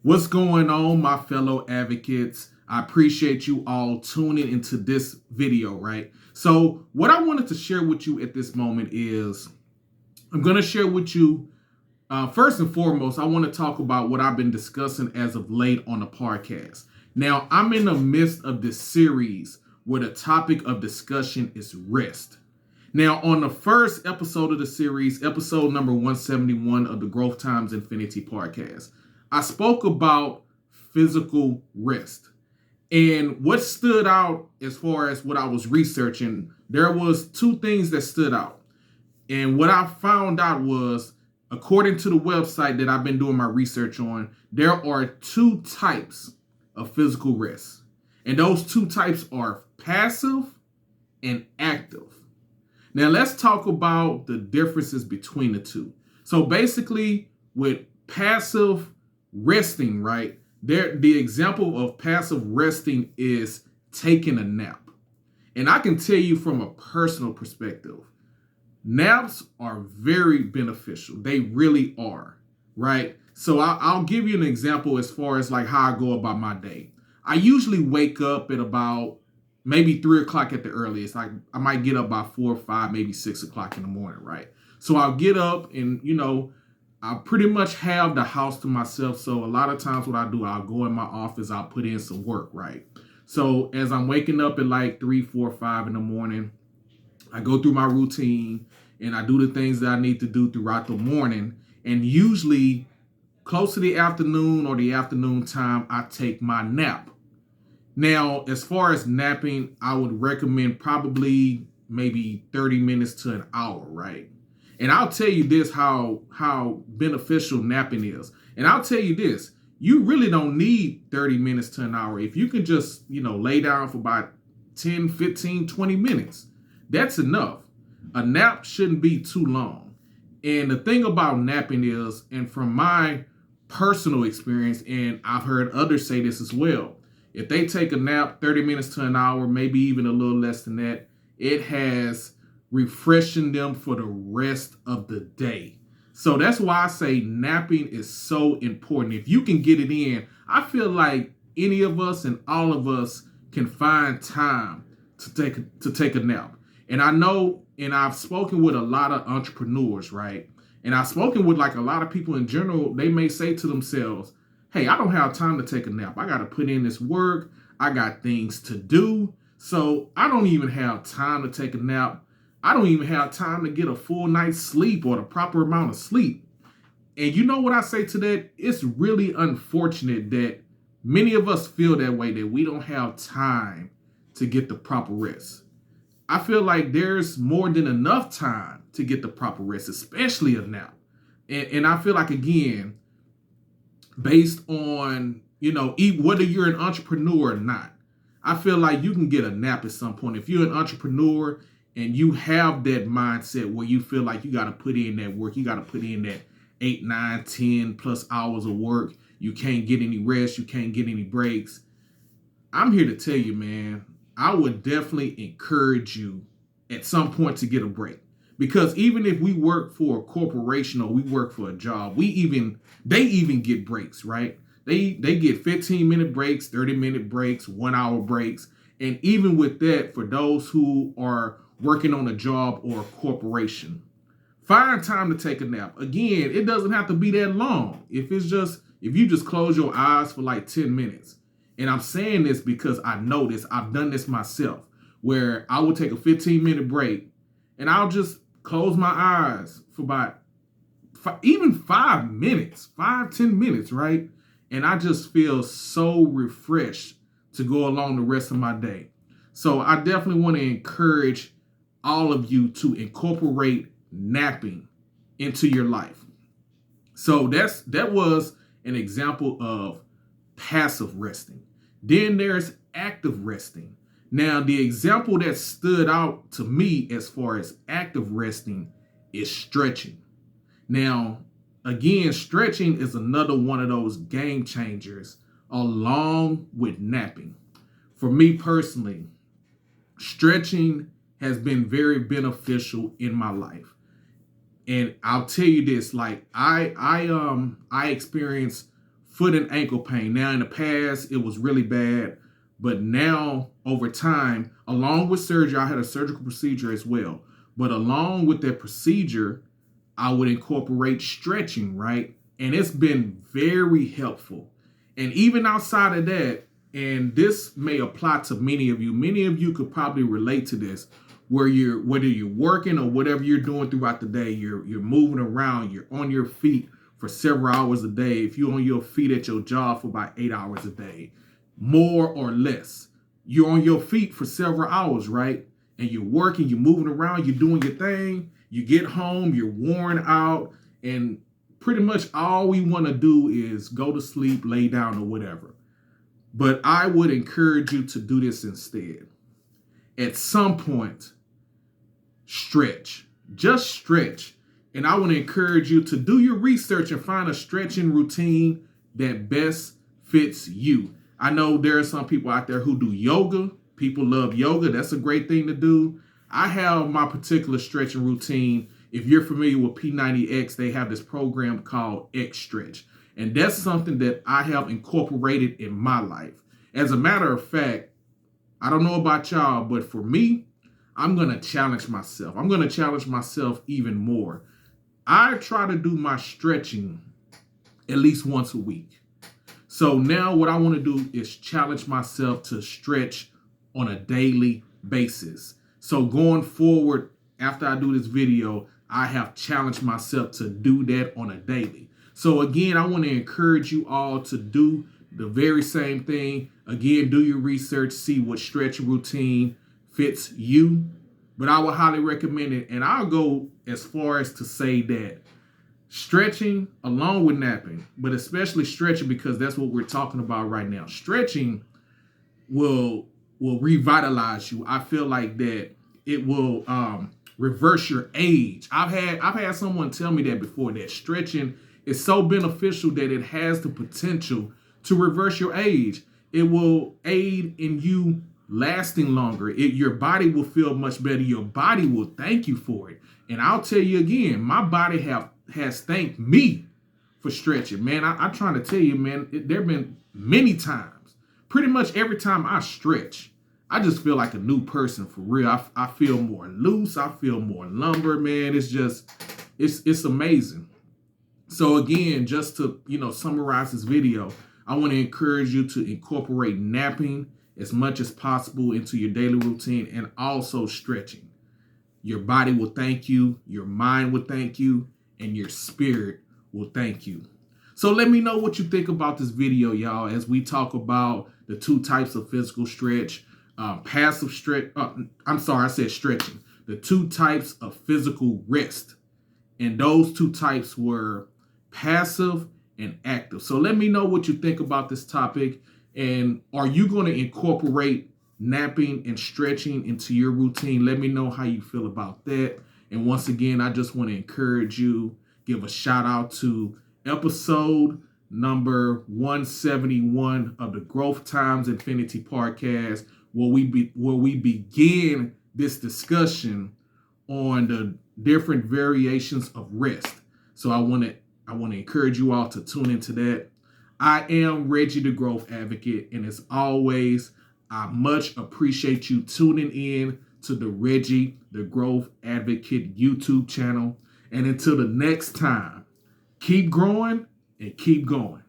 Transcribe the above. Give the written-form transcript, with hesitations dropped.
What's going on, my fellow advocates? I appreciate you all tuning into this video, right? So, what I wanted to share with you at this moment is I'm going to share with you, first and foremost, I want to talk about what I've been discussing as of late on the podcast. Now, I'm in the midst of this series where the topic of discussion is rest. Now, on the first episode of the series, episode number 171 of the Growth Times Infinity podcast, I spoke about physical rest. And what stood out as far as what I was researching, there was two things that stood out. And what I found out was, according to the website that I've been doing my research on, there are two types of physical rest. And those two types are passive and active. Now let's talk about the differences between the two. So basically, with passive resting, right? The example of passive resting is taking a nap. And I can tell you from a personal perspective, naps are very beneficial. They really are, right? So I'll give you an example as far as like how I go about my day. I usually wake up at about maybe 3 o'clock at the earliest. I might get up by 4 or 5, maybe 6 o'clock in the morning, right? So I'll get up and, I pretty much have the house to myself. So a lot of times what I do, I'll go in my office, I'll put in some work, right? So as I'm waking up at like 3, 4, 5 in the morning, I go through my routine and I do the things that I need to do throughout the morning. And usually close to the afternoon or the afternoon time, I take my nap. Now, as far as napping, I would recommend probably maybe 30 minutes to an hour, right? And I'll tell you this, how beneficial napping is. And I'll tell you this, you really don't need 30 minutes to an hour. If you can just, lay down for about 10, 15, 20 minutes, that's enough. A nap shouldn't be too long. And the thing about napping is, and from my personal experience, and I've heard others say this as well, if they take a nap 30 minutes to an hour, maybe even a little less than that, it has refreshing them for the rest of the day. So that's why I say napping is so important. If you can get it in, I feel like any of us and all of us can find time to take a nap. And I know, and I've spoken with a lot of entrepreneurs, right? And I've spoken with like a lot of people in general. They may say to themselves, hey, I don't have time to take a nap. I got to put in this work. I got things to do. So I don't even have time to take a nap. I don't even have time to get a full night's sleep or the proper amount of sleep. And you know what I say to that? It's really unfortunate that many of us feel that way, that we don't have time to get the proper rest. I feel like there's more than enough time to get the proper rest, especially a nap. And I feel like, again, based on, whether you're an entrepreneur or not, I feel like you can get a nap at some point. If you're an entrepreneur and you have that mindset where you feel like you got to put in that work, you got to put in that 8, 9, 10 plus hours of work, you can't get any rest, you can't get any breaks. I'm here to tell you, man, I would definitely encourage you at some point to get a break. Because even if we work for a corporation or we work for a job, they even get breaks, right? They get 15-minute breaks, 30-minute breaks, 1-hour breaks. And even with that, for those who are working on a job or a corporation, find time to take a nap. Again, it doesn't have to be that long. If you just close your eyes for like 10 minutes. And I'm saying this because I know this. I've done this myself, where I will take a 15-minute break and I'll just close my eyes for about even 5 minutes, 5-10 minutes, right? And I just feel so refreshed to go along the rest of my day. So I definitely want to encourage all of you to incorporate napping into your life. So that was an example of passive resting. Then there's active resting. Now, the example that stood out to me as far as active resting is stretching. Now, again, stretching is another one of those game changers along with napping. For me personally, stretching has been very beneficial in my life. And I'll tell you this, like I experienced foot and ankle pain. Now, in the past, it was really bad, but now over time, along with surgery, I had a surgical procedure as well. But along with that procedure, I would incorporate stretching, right? And it's been very helpful. And even outside of that, and this may apply to many of you could probably relate to this, where whether you're working or whatever you're doing throughout the day, you're moving around, you're on your feet for several hours a day. If you're on your feet at your job for about 8 hours a day, more or less, you're on your feet for several hours, right? And you're working, you're moving around, you're doing your thing. You get home, you're worn out, and pretty much all we want to do is go to sleep, lay down, or whatever. But I would encourage you to do this instead. At some point, stretch. Just stretch. And I want to encourage you to do your research and find a stretching routine that best fits you. I know there are some people out there who do yoga. People love yoga. That's a great thing to do. I have my particular stretching routine. If you're familiar with P90X, they have this program called X Stretch. And that's something that I have incorporated in my life. As a matter of fact, I don't know about y'all, but for me, I'm going to challenge myself. I'm going to challenge myself even more. I try to do my stretching at least once a week. So now what I want to do is challenge myself to stretch on a daily basis. So going forward, after I do this video, I have challenged myself to do that on a daily. So again, I want to encourage you all to do the very same thing. Again, do your research, see what stretch routine fits you. But I would highly recommend it. And I'll go as far as to say that stretching along with napping, but especially stretching, because that's what we're talking about right now. Stretching will revitalize you. I feel like that it will reverse your age. I've had someone tell me that before, that stretching is so beneficial that it has the potential to reverse your age. It will aid in you lasting longer. Your body will feel much better. Your body will thank you for it. And I'll tell you again, my body has thanked me for stretching. Man, I'm trying to tell you, man, there have been many times, pretty much every time I stretch, I just feel like a new person for real. I feel more loose. I feel more lumber, man. It's amazing. So again, just to, summarize this video, I want to encourage you to incorporate napping as much as possible into your daily routine, and also stretching. Your body will thank you, your mind will thank you, and your spirit will thank you. So let me know what you think about this video, y'all, as we talk about the two types of physical stretch. Passive stretch, I said stretching. The two types of physical rest. And those two types were passive and active. So let me know what you think about this topic. And are you going to incorporate napping and stretching into your routine? Let me know how you feel about that. And once again, I just want to encourage you, give a shout out to episode number 171 of the Growth Times Infinity podcast, where we begin this discussion on the different variations of rest. So I want to encourage you all to tune into that. I am Reggie the Growth Advocate, and as always, I much appreciate you tuning in to the Reggie the Growth Advocate YouTube channel. And until the next time, keep growing and keep going.